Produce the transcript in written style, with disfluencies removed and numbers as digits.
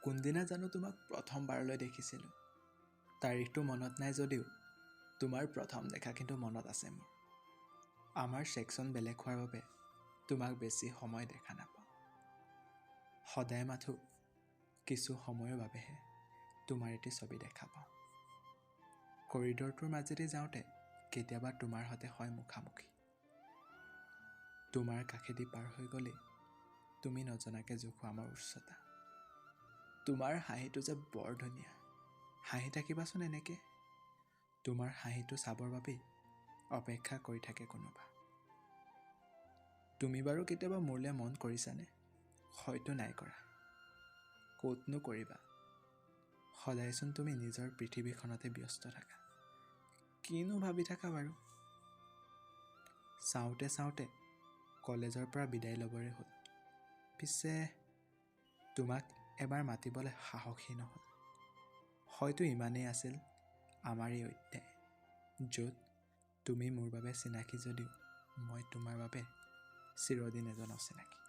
কোনদিনা জানো তোমাক প্ৰথমবাৰলৈ দেখিছিলোঁ। তাৰিখটো মনত নাই যদিও তোমাৰ প্ৰথম দেখা কিন্তু মনত আছে মোৰ। আমাৰ ছেকশ্যন বেলেগ হোৱাৰ বাবে তোমাক বেছি সময় দেখা নাপাওঁ। সদায় মাথো কিছু সময়ৰ বাবেহে তোমাৰ এটি ছবি দেখা পাওঁ। কৰিডৰটোৰ মাজেদি যাওঁতে কেতিয়াবা তোমাৰ সৈতে হয় মুখামুখি। তোমাৰ কাষেদি পাৰ হৈ গ'লেই তুমি নজনাকৈ জোখোৱা আমাৰ উচ্চতা। তোমাৰ হাঁহিটো যে বৰ ধুনীয়া, হাঁহি থাকিবাচোন এনেকে। তোমাৰ হাঁহিটো চাবৰ বাবেই অপেক্ষা কৰি থাকে কোনোবা। তুমি বাৰু কেতিয়াবা মোৰলৈ মন কৰিছানে? হয়তো নাই কৰা। ক'তনো কৰিবা, সদায়চোন তুমি নিজৰ পৃথিৱীখনতে ব্যস্ত থাকা। কিনো ভাবি থাকা বাৰু? চাওঁতে চাওঁতে কলেজৰ পৰা বিদায় ল'বৰে হ'ল। পিছে তোমাক এবাৰ মাতিবলৈ সাহসেই নহ'ল। হয়তো ইমানেই আছিল আমাৰ এই অধ্যায়, য'ত তুমি মোৰ বাবে চিনাকি যদিও মই তোমাৰ বাবে চিৰদিন এজন অচিনাকি।